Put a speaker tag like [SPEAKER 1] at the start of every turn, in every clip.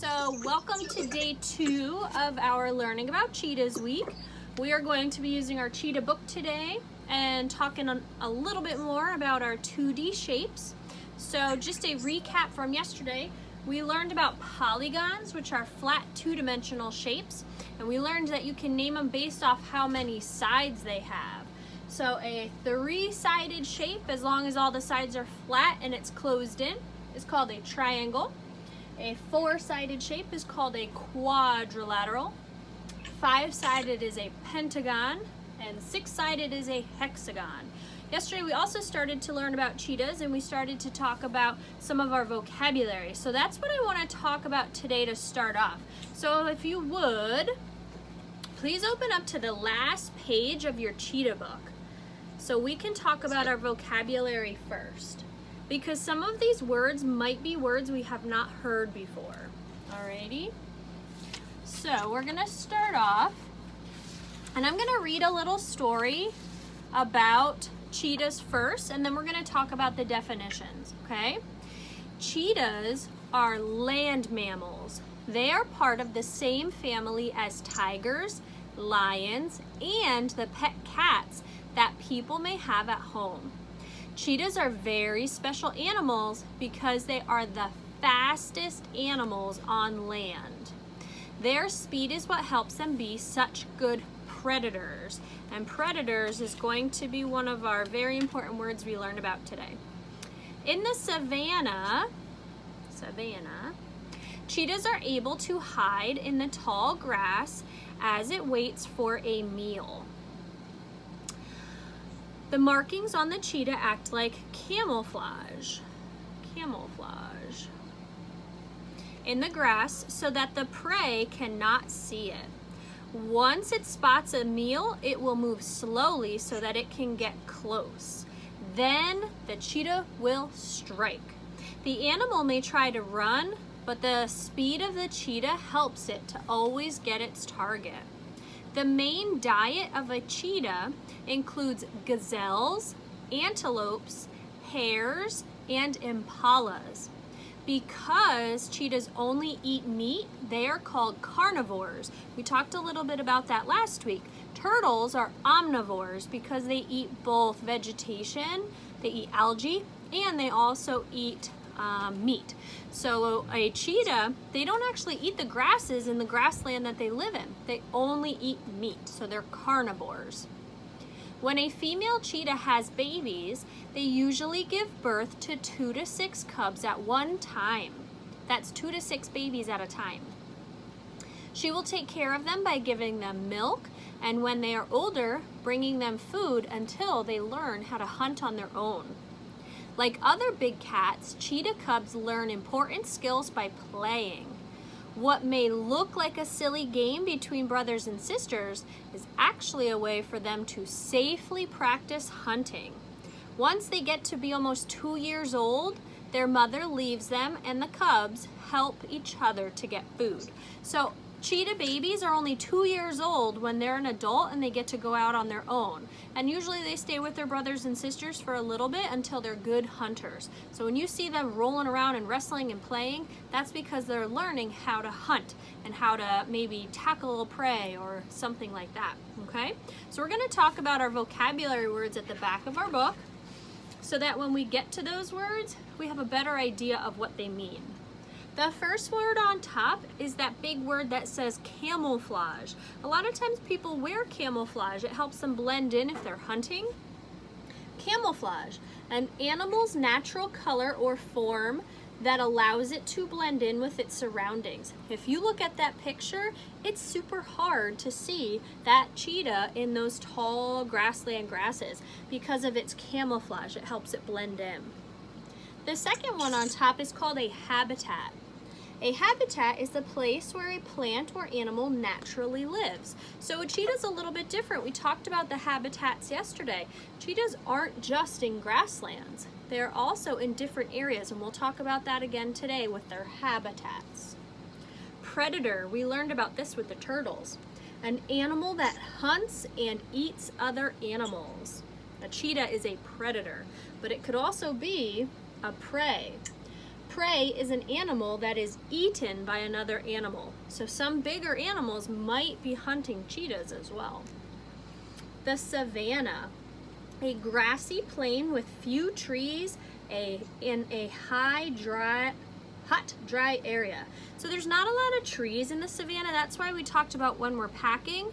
[SPEAKER 1] So welcome to day 2 of our Learning About Cheetahs week. We are going to be using our cheetah book today and talking a little bit more about our 2D shapes. So just a recap from yesterday, we learned about polygons, which are flat two-dimensional shapes, and we learned that you can name them based off how many sides they have. So a 3-sided shape, as long as all the sides are flat and it's closed in, is called a triangle. A 4-sided shape is called a quadrilateral. 5-sided is a pentagon, and 6-sided is a hexagon. Yesterday we also started to learn about cheetahs, and we started to talk about some of our vocabulary. So that's what I want to talk about today to start off. So if you would, please open up to the last page of your cheetah book so we can talk about our vocabulary first, because some of these words might be words we have not heard before. Alrighty? So we're gonna start off, and I'm gonna read a little story about cheetahs first, and then we're gonna talk about the definitions, okay? Cheetahs are land mammals. They are part of the same family as tigers, lions, and the pet cats that people may have at home. Cheetahs are very special animals because they are the fastest animals on land. Their speed is what helps them be such good predators. And predators is going to be one of our very important words we learned about today. In the savannah, cheetahs are able to hide in the tall grass as it waits for a meal. The markings on the cheetah act like camouflage in the grass so that the prey cannot see it. Once it spots a meal, it will move slowly so that it can get close. Then the cheetah will strike. The animal may try to run, but the speed of the cheetah helps it to always get its target. The main diet of a cheetah includes gazelles, antelopes, hares, and impalas. Because cheetahs only eat meat, they are called carnivores. We talked a little bit about that last week. Turtles are omnivores because they eat both vegetation, they eat algae, and they also eat meat. So a cheetah, they don't actually eat the grasses in the grassland that they live in. They only eat meat, so they're carnivores. When a female cheetah has babies, they usually give birth to 2 to 6 cubs at one time. That's 2 to 6 babies at a time. She will take care of them by giving them milk, and when they are older, bringing them food until they learn how to hunt on their own. Like other big cats, cheetah cubs learn important skills by playing. What may look like a silly game between brothers and sisters is actually a way for them to safely practice hunting. Once they get to be almost 2 years old, their mother leaves them and the cubs help each other to get food. So cheetah babies are only 2 years old when they're an adult and they get to go out on their own. And usually they stay with their brothers and sisters for a little bit until they're good hunters. So when you see them rolling around and wrestling and playing, that's because they're learning how to hunt and how to maybe tackle a prey or something like that, okay? So we're gonna talk about our vocabulary words at the back of our book so that when we get to those words, we have a better idea of what they mean. The first word on top is that big word that says camouflage. A lot of times people wear camouflage. It helps them blend in if they're hunting. Camouflage, an animal's natural color or form that allows it to blend in with its surroundings. If you look at that picture, it's super hard to see that cheetah in those tall grassland grasses because of its camouflage. It helps it blend in. The second one on top is called a habitat. A habitat is the place where a plant or animal naturally lives. So a cheetah is a little bit different. We talked about the habitats yesterday. Cheetahs aren't just in grasslands. They're also in different areas, and we'll talk about that again today with their habitats. Predator, we learned about this with the turtles. An animal that hunts and eats other animals. A cheetah is a predator, but it could also be a prey. Prey is an animal that is eaten by another animal. So some bigger animals might be hunting cheetahs as well. The savanna, a grassy plain with few trees in a hot, dry area. So there's not a lot of trees in the savanna. That's why we talked about when we're packing,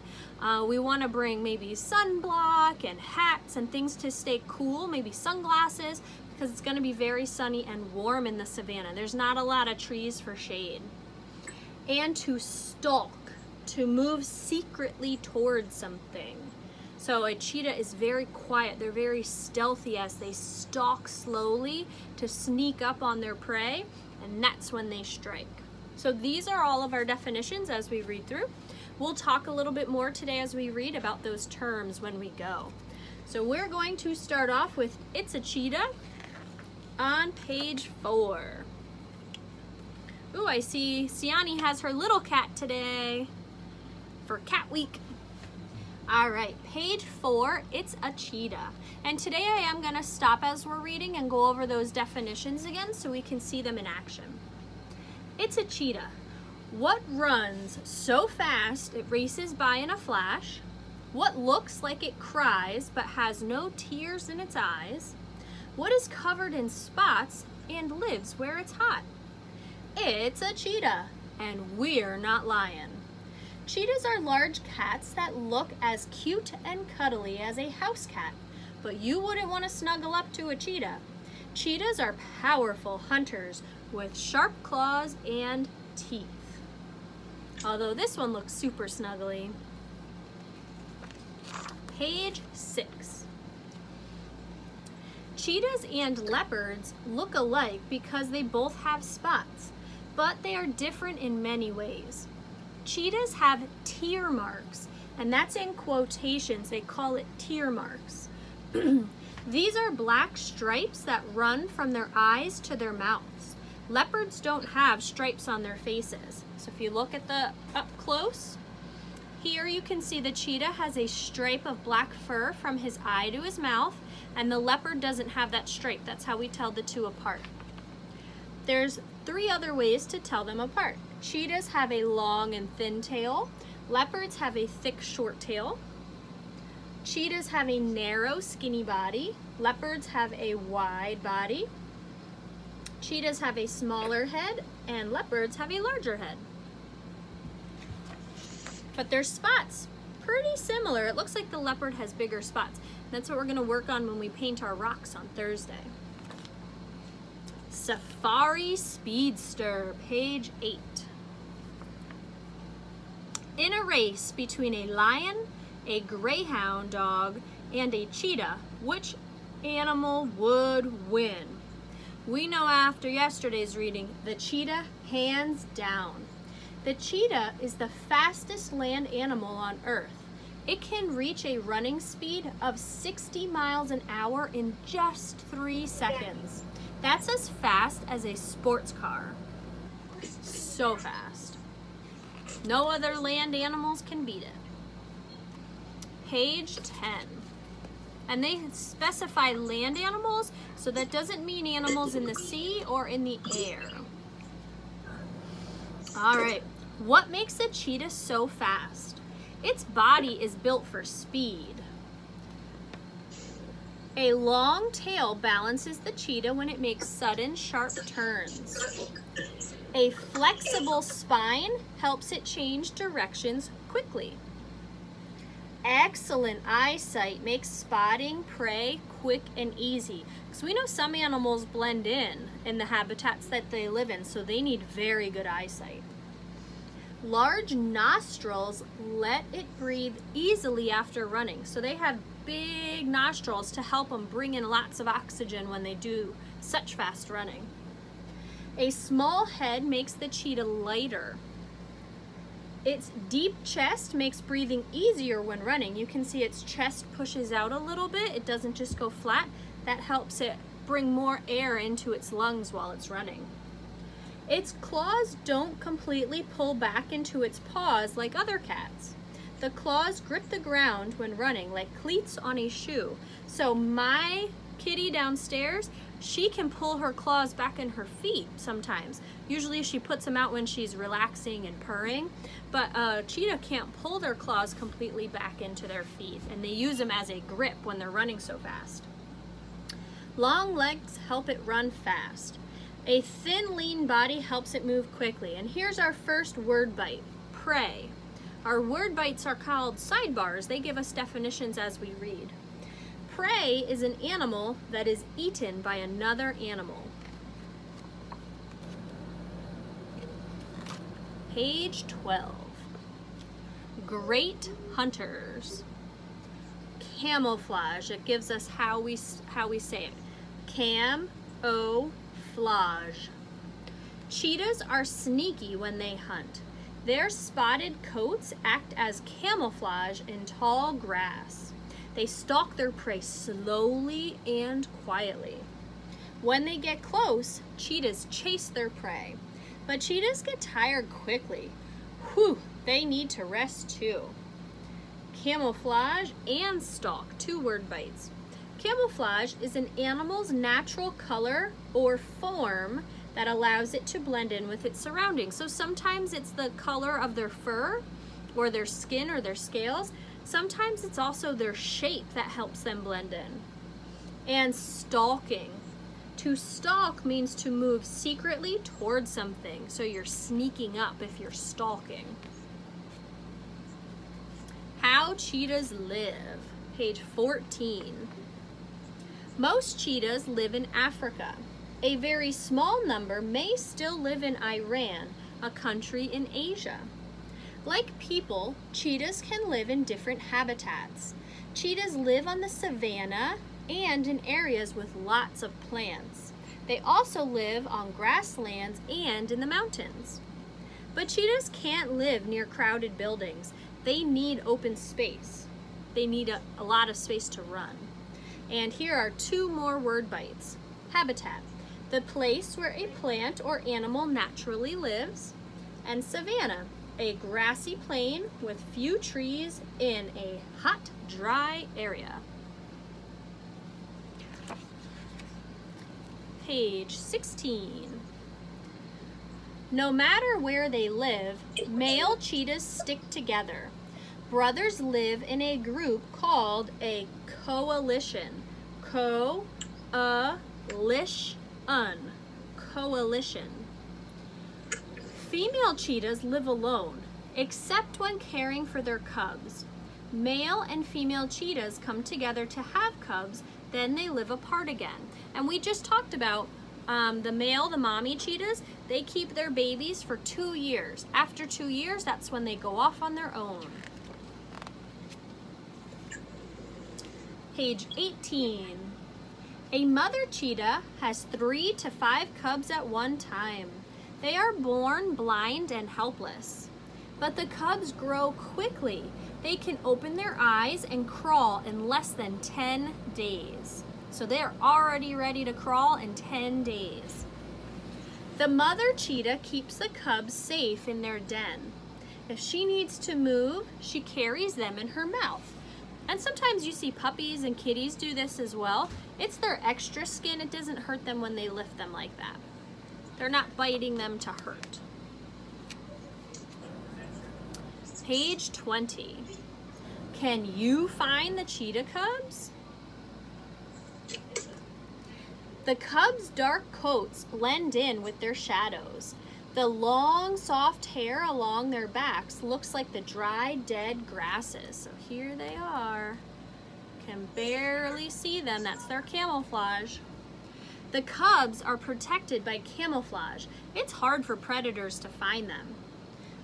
[SPEAKER 1] we want to bring maybe sunblock and hats and things to stay cool, maybe sunglasses, because it's going to be very sunny and warm in the savanna. There's not a lot of trees for shade. And to stalk, to move secretly towards something. So a cheetah is very quiet. They're very stealthy as they stalk slowly to sneak up on their prey, and that's when they strike. So these are all of our definitions as we read through. We'll talk a little bit more today as we read about those terms when we go. So we're going to start off with "It's a cheetah" on page 4. Ooh, I see Siani has her little cat today for Cat Week. All right, page 4, "It's a cheetah." And today I am going to stop as we're reading and go over those definitions again so we can see them in action. It's a cheetah. What runs so fast it races by in a flash? What looks like it cries but has no tears in its eyes? What is covered in spots and lives where it's hot? It's a cheetah, and we're not lying. Cheetahs are large cats that look as cute and cuddly as a house cat, but you wouldn't want to snuggle up to a cheetah. Cheetahs are powerful hunters with sharp claws and teeth. Although this one looks super snuggly. Page 6. Cheetahs and leopards look alike because they both have spots, but they are different in many ways. Cheetahs have tear marks, and that's in quotations. They call it tear marks. These are black stripes that run from their eyes to their mouths. Leopards don't have stripes on their faces. So if you look at the up close, here you can see the cheetah has a stripe of black fur from his eye to his mouth, and the leopard doesn't have that stripe. That's how we tell the two apart. There's 3 other ways to tell them apart. Cheetahs have a long and thin tail. Leopards have a thick, short tail. Cheetahs have a narrow, skinny body. Leopards have a wide body. Cheetahs have a smaller head, and leopards have a larger head. But their spots, pretty similar. It looks like the leopard has bigger spots. That's what we're going to work on when we paint our rocks on Thursday. Safari Speedster, page 8. In a race between a lion, a greyhound dog, and a cheetah, which animal would win? We know after yesterday's reading, the cheetah hands down. The cheetah is the fastest land animal on Earth. It can reach a running speed of 60 miles an hour in just 3 seconds. That's as fast as a sports car. So fast. No other land animals can beat it. Page 10. And they specify land animals, so that doesn't mean animals in the sea or in the air. All right, what makes a cheetah so fast? Its body is built for speed. A long tail balances the cheetah when it makes sudden, sharp turns. A flexible spine helps it change directions quickly. Excellent eyesight makes spotting prey quick and easy. Because we know some animals blend in the habitats that they live in, so they need very good eyesight. Large nostrils let it breathe easily after running. So they have big nostrils to help them bring in lots of oxygen when they do such fast running. A small head makes the cheetah lighter. Its deep chest makes breathing easier when running. You can see its chest pushes out a little bit. It doesn't just go flat. That helps it bring more air into its lungs while it's running. Its claws don't completely pull back into its paws like other cats. The claws grip the ground when running like cleats on a shoe. So my kitty downstairs she can pull her claws back in her feet sometimes. Usually she puts them out when she's relaxing and purring, but a cheetah can't pull their claws completely back into their feet, and they use them as a grip when they're running so fast. Long legs help it run fast. A thin, lean body helps it move quickly. And here's our first word bite, prey. Our word bites are called sidebars. They give us definitions as we read. Prey is an animal that is eaten by another animal. Page 12. Great hunters. Camouflage. It gives us how we say it. Cam-o-flage. Cheetahs are sneaky when they hunt. Their spotted coats act as camouflage in tall grass. They stalk their prey slowly and quietly. When they get close, cheetahs chase their prey. But cheetahs get tired quickly. Whew, they need to rest too. Camouflage and stalk, 2 word bites. Camouflage is an animal's natural color or form that allows it to blend in with its surroundings. So sometimes it's the color of their fur or their skin or their scales. Sometimes it's also their shape that helps them blend in. And stalking. To stalk means to move secretly towards something. So you're sneaking up if you're stalking. How cheetahs live, page 14. Most cheetahs live in Africa. A very small number may still live in Iran, a country in Asia. Like people, cheetahs can live in different habitats. Cheetahs live on the savanna and in areas with lots of plants. They also live on grasslands and in the mountains. But cheetahs can't live near crowded buildings. They need open space. They need a lot of space to run. And here are 2 more word bites. Habitat, the place where a plant or animal naturally lives. And savanna, a grassy plain with few trees in a hot, dry area. Page 16. No matter where they live, male cheetahs stick together. Brothers live in a group called a coalition. Coalition. Female cheetahs live alone, except when caring for their cubs. Male and female cheetahs come together to have cubs, then they live apart again. And we just talked about the mommy cheetahs, they keep their babies for 2 years. After 2 years, that's when they go off on their own. Page 18. A mother cheetah has 3 to 5 cubs at one time. They are born blind and helpless. But the cubs grow quickly. They can open their eyes and crawl in less than 10 days. So they're already ready to crawl in 10 days. The mother cheetah keeps the cubs safe in their den. If she needs to move, she carries them in her mouth. And sometimes you see puppies and kitties do this as well. It's their extra skin. It doesn't hurt them when they lift them like that. They're not biting them to hurt. Page 20. Can you find the cheetah cubs? The cubs' dark coats blend in with their shadows. The long, soft hair along their backs looks like the dry, dead grasses. So here they are. Can barely see them. That's their camouflage. The cubs are protected by camouflage. It's hard for predators to find them.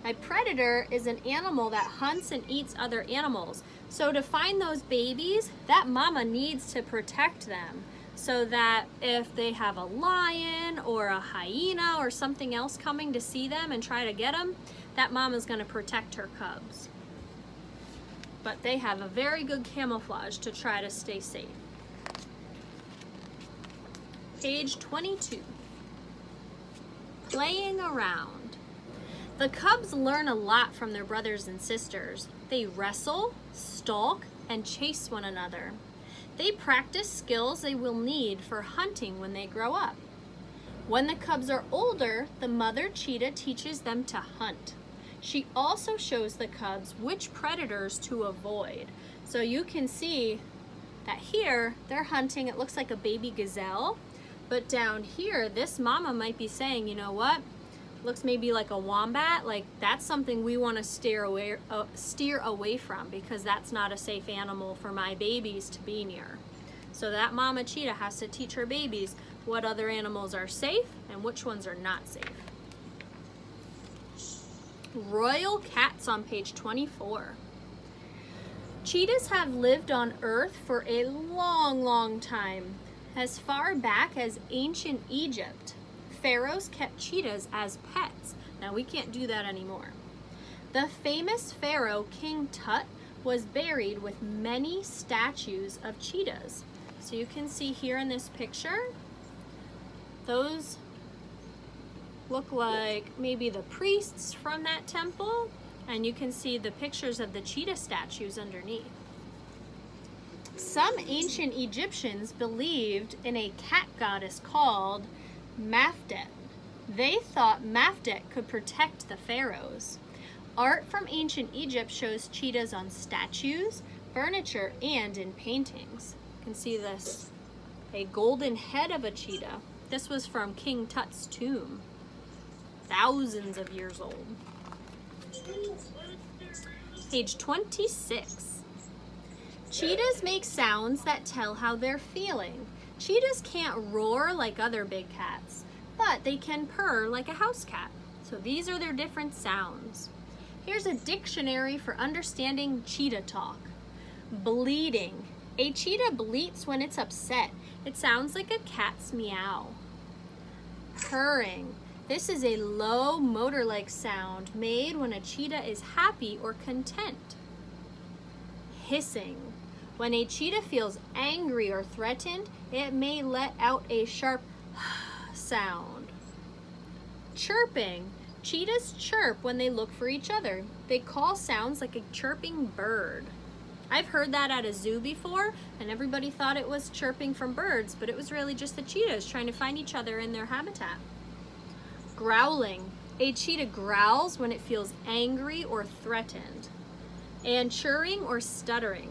[SPEAKER 1] A predator is an animal that hunts and eats other animals. So to find those babies, that mama needs to protect them, so that if they have a lion or a hyena or something else coming to see them and try to get them, that mama's going to protect her cubs. But they have a very good camouflage to try to stay safe. Page 22. Playing around. The cubs learn a lot from their brothers and sisters. They wrestle, stalk, and chase one another. They practice skills they will need for hunting when they grow up. When the cubs are older, the mother cheetah teaches them to hunt. She also shows the cubs which predators to avoid. So you can see that here they're hunting, it looks like a baby gazelle, but down here this mama might be saying, you know what, looks maybe like a wombat, like that's something we want to steer away from, because that's not a safe animal for my babies to be near. So that mama cheetah has to teach her babies what other animals are safe and which ones are not safe. Royal cats on page 24. Cheetahs have lived on Earth for a long time. As far back as ancient Egypt, pharaohs kept cheetahs as pets. Now we can't do that anymore. The famous pharaoh King Tut was buried with many statues of cheetahs. So you can see here in this picture, those look like maybe the priests from that temple, and you can see the pictures of the cheetah statues underneath. Some ancient Egyptians believed in a cat goddess called Mafdet. They thought Mafdet could protect the pharaohs. Art from ancient Egypt shows cheetahs on statues, furniture, and in paintings. You can see this, a golden head of a cheetah. This was from King Tut's tomb, thousands of years old. Page 26. Cheetahs make sounds that tell how they're feeling. Cheetahs can't roar like other big cats, but they can purr like a house cat. So these are their different sounds. Here's a dictionary for understanding cheetah talk. Bleating. A cheetah bleats when it's upset. It sounds like a cat's meow. Purring. This is a low motor-like sound made when a cheetah is happy or content. Hissing. When a cheetah feels angry or threatened, it may let out a sharp sound. Chirping. Cheetahs chirp when they look for each other. They call sounds like a chirping bird. I've heard that at a zoo before, and everybody thought it was chirping from birds, but it was really just the cheetahs trying to find each other in their habitat. Growling. A cheetah growls when it feels angry or threatened. And churring or stuttering.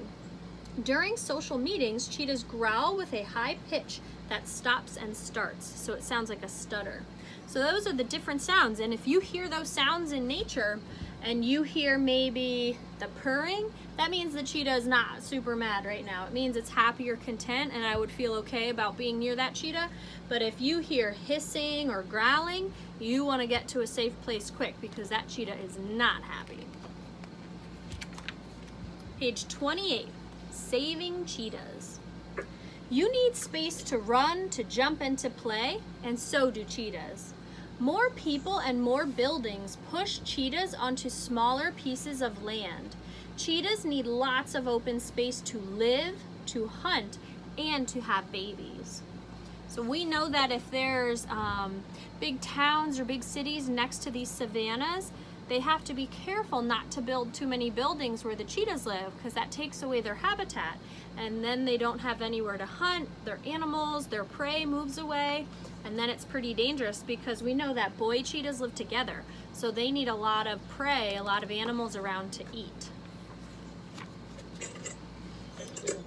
[SPEAKER 1] During social meetings, cheetahs growl with a high pitch that stops and starts, so it sounds like a stutter. So those are the different sounds, and if you hear those sounds in nature and you hear maybe the purring, that means the cheetah is not super mad right now. It means it's happy or content, and I would feel okay about being near that cheetah. But if you hear hissing or growling, you want to get to a safe place quick, because that cheetah is not happy. Page 28, saving cheetahs. You need space to run, to jump, and to play, and so do cheetahs. More people and more buildings push cheetahs onto smaller pieces of land. Cheetahs need lots of open space to live, to hunt, and to have babies. So we know that if there's big towns or big cities next to these savannas, they have to be careful not to build too many buildings where the cheetahs live, because that takes away their habitat, and then they don't have anywhere to hunt. Their animals, their prey moves away, and then it's pretty dangerous, because we know that boy cheetahs live together, so they need a lot of prey, a lot of animals around to eat.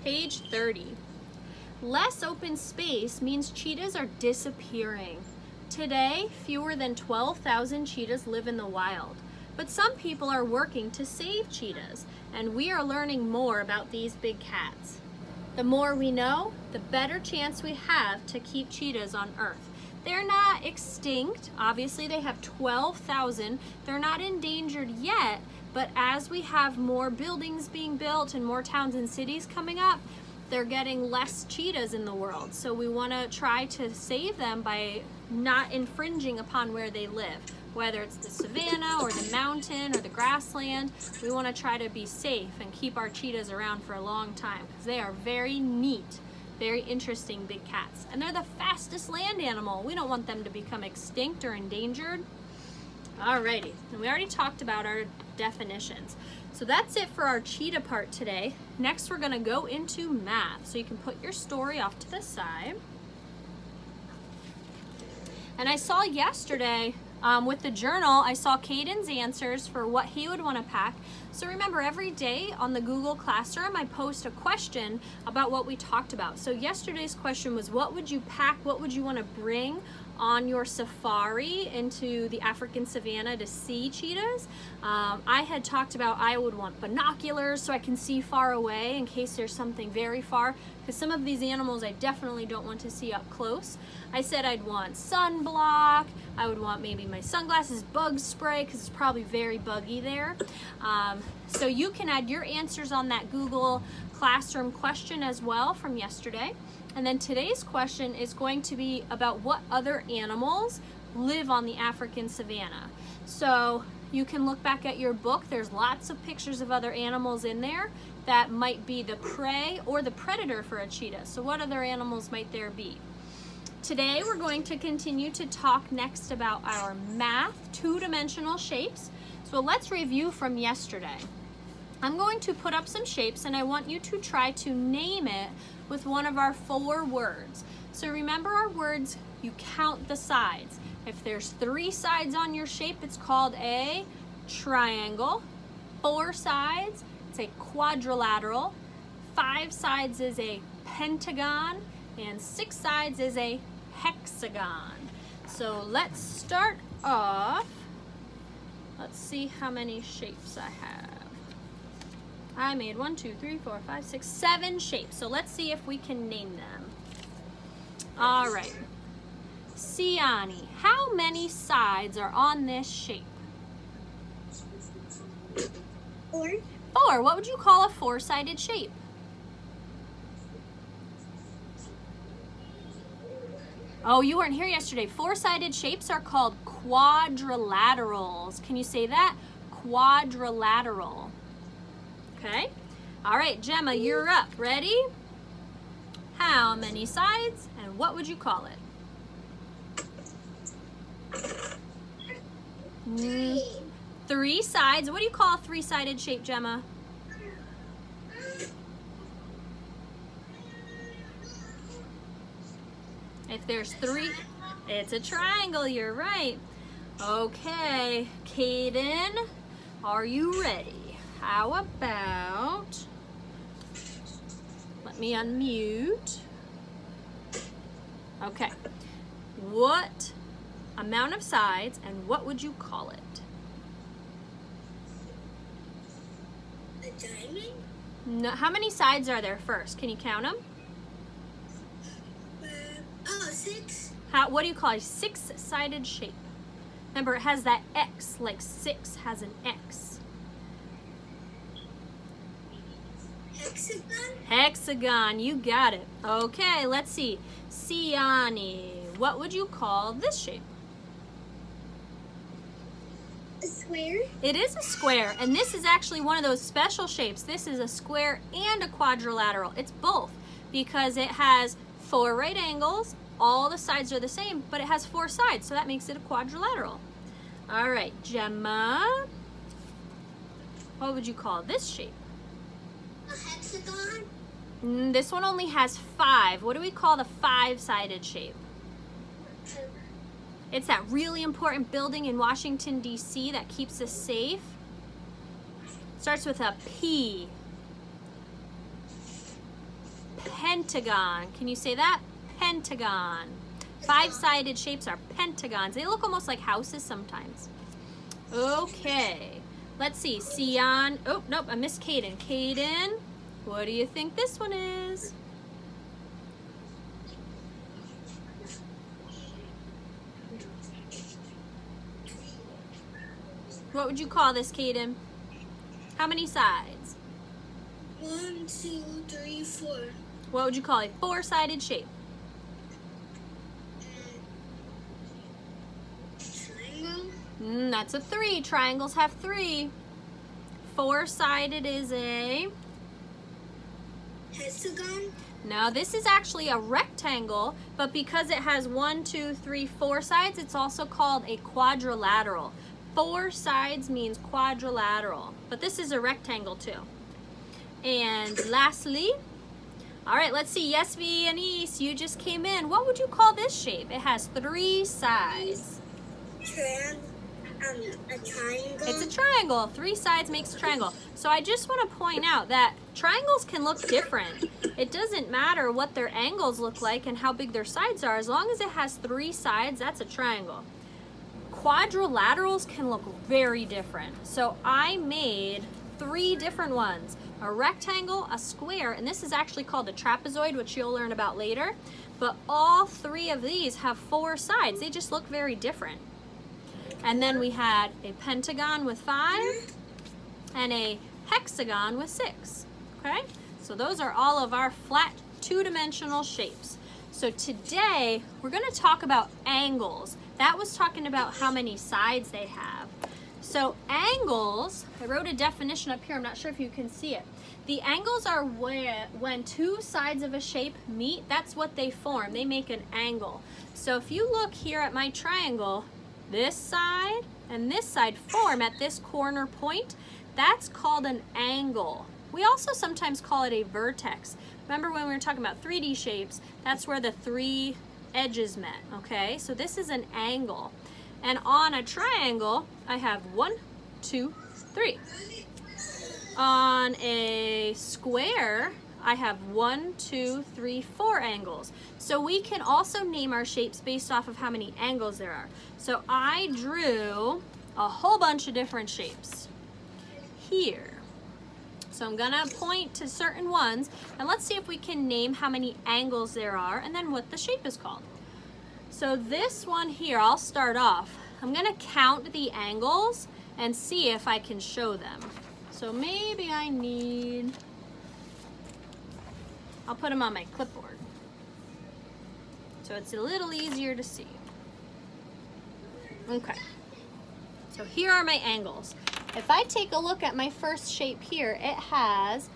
[SPEAKER 1] Page 30. Less open space means cheetahs are disappearing. Today, fewer than 12,000 cheetahs live in the wild. But some people are working to save cheetahs, and we are learning more about these big cats. The more we know, the better chance we have to keep cheetahs on Earth. They're not extinct. Obviously, they have 12,000. They're not endangered yet, but as we have more buildings being built and more towns and cities coming up, they're getting less cheetahs in the world. So we want to try to save them by not infringing upon where they live. Whether it's the savanna or the mountain or the grassland, we want to try to be safe and keep our cheetahs around for a long time, because they are very neat, very interesting big cats. And they're the fastest land animal. We don't want them to become extinct or endangered. Alrighty, and we already talked about our definitions. So that's it for our cheetah part today. Next, we're going to go into math. So you can put your story off to the side. And I saw yesterday with the journal, I saw Caden's answers for what he would want to pack. So remember, every day on the Google Classroom, I post a question about what we talked about. So yesterday's question was, what would you pack? What would you want to bring on your safari into the African savanna to see cheetahs? I had talked about I would want binoculars so I can see far away in case there's something very far, because some of these animals I definitely don't want to see up close. I said I'd want sunblock, I would want maybe my sunglasses, bug spray, because it's probably very buggy there. So you can add your answers on that Google Classroom question as well from yesterday. And then today's question is going to be about what other animals live on the African savanna. So you can look back at your book. There's lots of pictures of other animals in there that might be the prey or the predator for a cheetah. So what other animals might there be? Today we're going to continue to talk next about our math two-dimensional shapes. So let's review from yesterday. I'm going to put up some shapes and I want you to try to name it with one of our 4 words. So remember our words, you count the sides. If there's 3 sides on your shape, it's called a triangle. 4 sides, it's a quadrilateral. 5 sides is a pentagon. And 6 sides is a hexagon. So let's start off. Let's see how many shapes I have. I made 1, 2, 3, 4, 5, 6, 7 shapes. So let's see if we can name them. All right. Siani, how many sides are on this shape?
[SPEAKER 2] 4.
[SPEAKER 1] 4. What would you call a 4-sided shape? Oh, you weren't here yesterday. 4-sided shapes are called quadrilaterals. Can you say that? Quadrilateral. Okay. All right, Gemma, you're up. Ready? How many sides and what would you call it? 3 sides. What do you call a 3-sided shape, Gemma? If there's 3, it's a triangle, you're right. Okay, Caden, are you ready? How about, let me unmute. Okay, what amount of sides and what would you call it?
[SPEAKER 2] A diamond?
[SPEAKER 1] No, how many sides are there first? Can you count them?
[SPEAKER 2] 6.
[SPEAKER 1] What do you call a 6-sided shape? Remember, it has that X, like 6 has an X.
[SPEAKER 2] Hexagon?
[SPEAKER 1] Hexagon, you got it. Okay, let's see. Siani, what would you call this shape?
[SPEAKER 2] A square?
[SPEAKER 1] It is a square, and this is actually one of those special shapes. This is a square and a quadrilateral. It's both because it has 4 right angles. All the sides are the same, but it has 4 sides, so that makes it a quadrilateral. All right, Gemma, what would you call this shape?
[SPEAKER 2] A hexagon?
[SPEAKER 1] This one only has 5. What do we call the 5-sided shape? It's that really important building in Washington, D.C. that keeps us safe. Starts with a P. Pentagon. Can you say that? Pentagon. 5-sided shapes are pentagons. They look almost like houses sometimes. Okay. Let's see. Sian. Oh, nope. I missed Caden. Caden, what do you think this one is? What would you call this, Caden? How many sides?
[SPEAKER 2] 1, 2, 3, 4.
[SPEAKER 1] What would you call a 4-sided shape?
[SPEAKER 2] Triangle?
[SPEAKER 1] That's a 3. Triangles have 3. 4-sided is a...
[SPEAKER 2] Hexagon?
[SPEAKER 1] No, this is actually a rectangle, but because it has 1, 2, 3, 4 sides, it's also called a quadrilateral. 4 sides means quadrilateral, but this is a rectangle too. And lastly, all right, let's see, Yesvi and East, you just came in. What would you call this shape? It has 3 sides.
[SPEAKER 2] A triangle.
[SPEAKER 1] It's a triangle. 3 sides makes a triangle. So I just want to point out that triangles can look different. It doesn't matter what their angles look like and how big their sides are. As long as it has 3 sides, that's a triangle. Quadrilaterals can look very different. So I made 3 different ones. A rectangle, a square, and this is actually called a trapezoid, which you'll learn about later. But all 3 of these have 4 sides. They just look very different. And then we had a pentagon with 5 and a hexagon with 6. Okay? So those are all of our flat 2-dimensional shapes. So today we're going to talk about angles. That was talking about how many sides they have. So angles, I wrote a definition up here. I'm not sure if you can see it. The angles are when 2 sides of a shape meet, that's what they form. They make an angle. So if you look here at my triangle, this side and this side form at this corner point. That's called an angle. We also sometimes call it a vertex. Remember when we were talking about 3D shapes, that's where the 3 edges met, okay? So this is an angle. And on a triangle, I have 1, 2, 3. On a square, I have 1, 2, 3, 4 angles. So we can also name our shapes based off of how many angles there are. So I drew a whole bunch of different shapes here. So I'm gonna point to certain ones and let's see if we can name how many angles there are and then what the shape is called. So this one here, I'll start off. I'm gonna count the angles and see if I can show them. So maybe I need, I'll put them on my clipboard so it's a little easier to see. Okay, so here are my angles. If I take a look at my first shape here, it has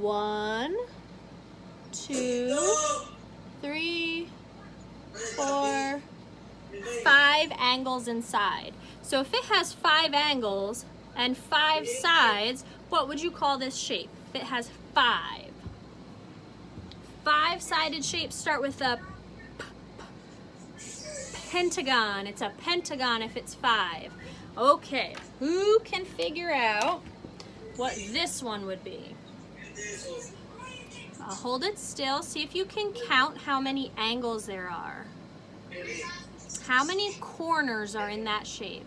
[SPEAKER 1] 1, 2, 3, 4, 5 angles inside. So if it has 5 angles and 5 sides, what would you call this shape? If it has 5. 5-sided shapes start with a pentagon. It's a pentagon if it's 5. Okay, who can figure out what this one would be? I'll hold it still. See if you can count how many angles there are. How many corners are in that shape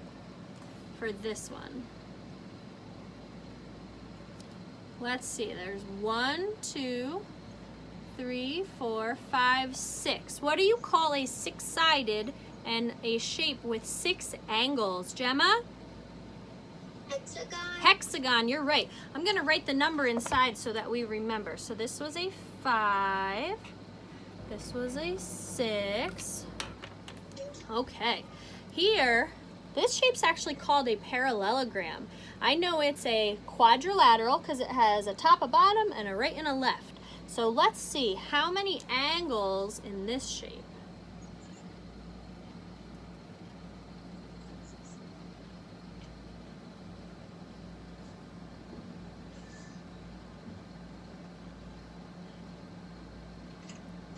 [SPEAKER 1] for this one? Let's see, there's 1, 2, 3, 4, 5, 6. What do you call a 6-sided and a shape with 6 angles? Gemma?
[SPEAKER 2] Hexagon.
[SPEAKER 1] Hexagon, you're right. I'm gonna write the number inside so that we remember. So this was a 5, this was a 6. Okay, here, this shape's actually called a parallelogram. I know it's a quadrilateral because it has a top, a bottom, and a right and a left. So let's see how many angles in this shape.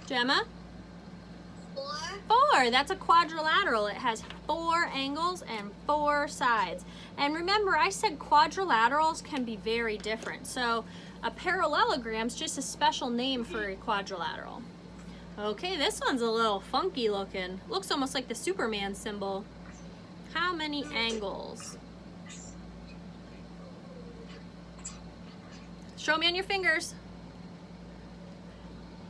[SPEAKER 1] Gemma? 4. That's a quadrilateral. It has 4 angles and 4 sides. And remember, I said quadrilaterals can be very different. So a parallelogram is just a special name for a quadrilateral. Okay, this one's a little funky looking. Looks almost like the Superman symbol. How many angles? Show me on your fingers.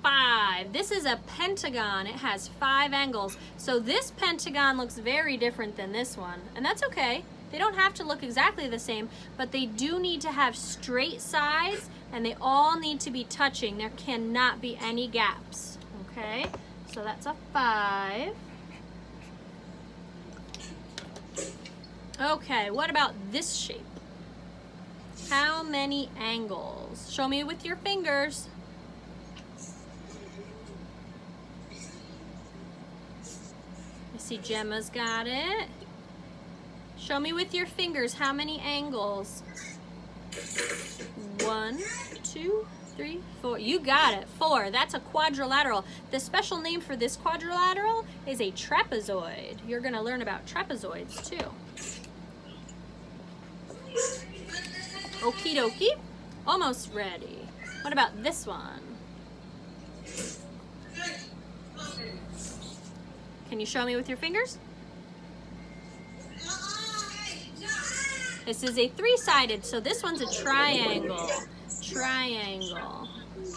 [SPEAKER 1] 5. This is a pentagon. It has 5 angles. So this pentagon looks very different than this one. And that's okay. They don't have to look exactly the same, but they do need to have straight sides and they all need to be touching. There cannot be any gaps. Okay? So that's a 5. Okay, what about this shape? How many angles? Show me with your fingers. I see Gemma's got it. Show me with your fingers how many angles. 1, 2, 3, 4. You got it. 4. That's a quadrilateral. The special name for this quadrilateral is a trapezoid. You're going to learn about trapezoids too. Okie dokie. Almost ready. What about this one? Can you show me with your fingers? This is a 3-sided, so this one's a triangle. Triangle.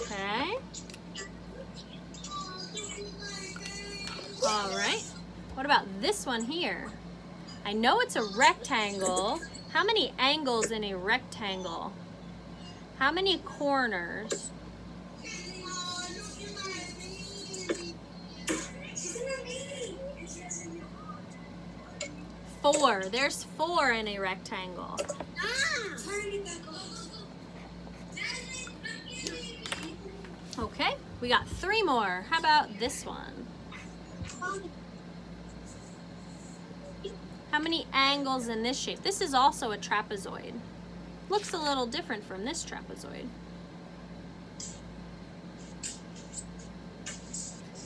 [SPEAKER 1] Okay. All right. What about this one here? I know it's a rectangle. How many angles in a rectangle? How many corners? 4. There's 4 in a rectangle. Okay, we got 3 more. How about this one? How many angles in this shape? This is also a trapezoid. Looks a little different from this trapezoid.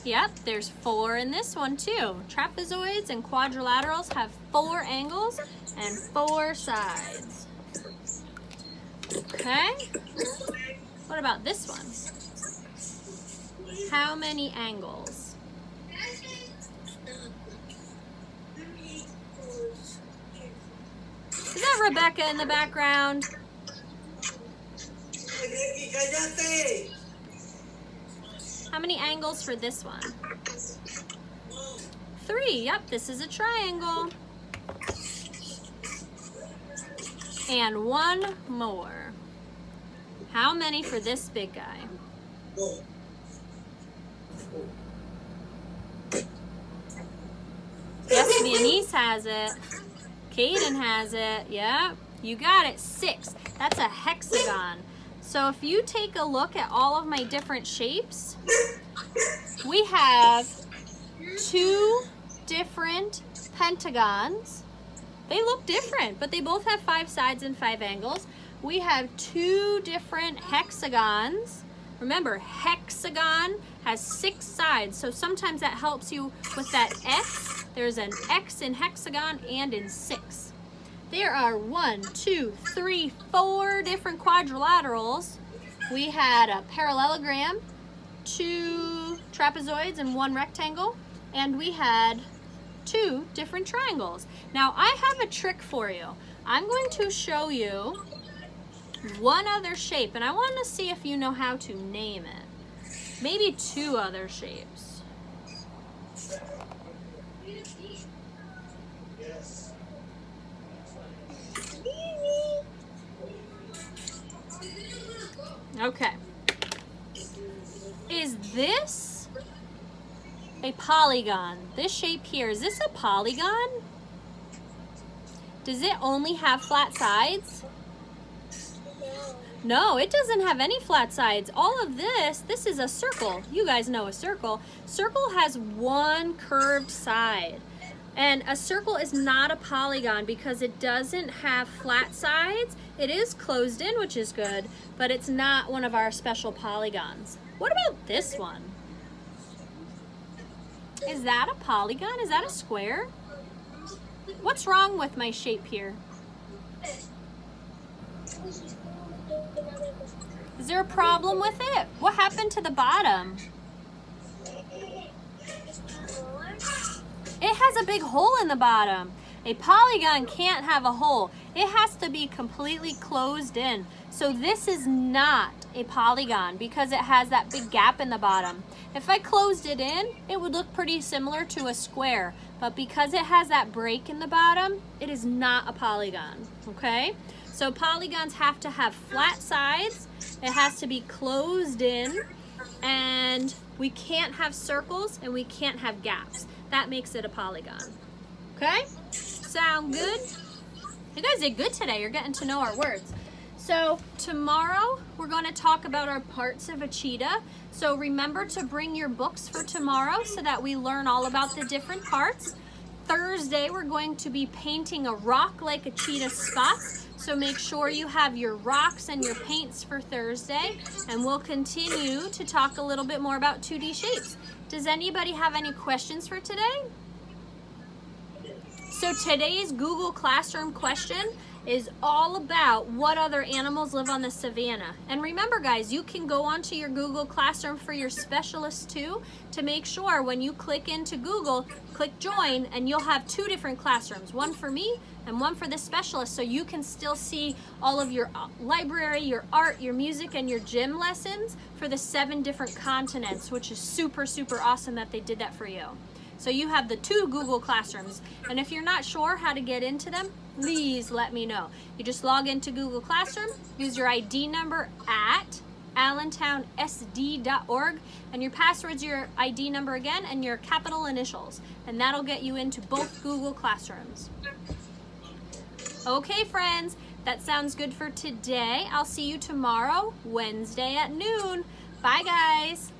[SPEAKER 1] Yep, there's 4 in this one too. Trapezoids and quadrilaterals have 4 angles and 4 sides. Okay. What about this one? How many angles? Is that Rebecca in the background? How many angles for this one? 3. Yep, this is a triangle. And 1 more. How many for this big guy? Yes, Viennese has it. Caden has it. Yep, you got it. 6. That's a hexagon. So if you take a look at all of my different shapes, we have 2 different pentagons. They look different, but they both have 5 sides and 5 angles. We have 2 different hexagons. Remember, hexagon has 6 sides, so sometimes that helps you with that X. There's an X in hexagon and in 6. There are 1, 2, 3, 4 different quadrilaterals. We had a parallelogram, 2 trapezoids and 1 rectangle, and we had 2 different triangles. Now I have a trick for you. I'm going to show you one other shape, and I want to see if you know how to name it. Maybe 2 other shapes. Okay. Is this a polygon? This shape here, is this a polygon? Does it only have flat sides? No, it doesn't have any flat sides. All of this is a circle. You guys know a circle. Circle has 1 curved side. And a circle is not a polygon because it doesn't have flat sides. It is closed in, which is good, but it's not one of our special polygons. What about this one? Is that a polygon? Is that a square? What's wrong with my shape here? Is there a problem with it? What happened to the bottom? It has a big hole in the bottom. A polygon can't have a hole. It has to be completely closed in. So this is not a polygon because it has that big gap in the bottom. If I closed it in, it would look pretty similar to a square. But because it has that break in the bottom, it is not a polygon, okay? So polygons have to have flat sides. It has to be closed in, and we can't have circles and we can't have gaps. That makes it a polygon. Okay? Sound good? You guys did good today. You're getting to know our words. So tomorrow we're going to talk about our parts of a cheetah. So remember to bring your books for tomorrow so that we learn all about the different parts. Thursday, we're going to be painting a rock like a cheetah spots. So make sure you have your rocks and your paints for Thursday, and we'll continue to talk a little bit more about 2D shapes. Does anybody have any questions for today? So today's Google Classroom question is all about what other animals live on the savannah. And remember guys, you can go onto your Google Classroom for your specialists too, to make sure when you click into Google, click join, and you'll have 2 different classrooms, one for me and one for the specialist, so you can still see all of your library, your art, your music, and your gym lessons for the 7 different continents, which is super, super awesome that they did that for you. So you have the 2 Google Classrooms, and if you're not sure how to get into them, please let me know. You just log into Google Classroom, use your ID number at allentownsd.org, and your password's your ID number again and your capital initials, and that'll get you into both Google Classrooms. Okay friends, that sounds good for today. I'll see you tomorrow, Wednesday at noon. Bye guys.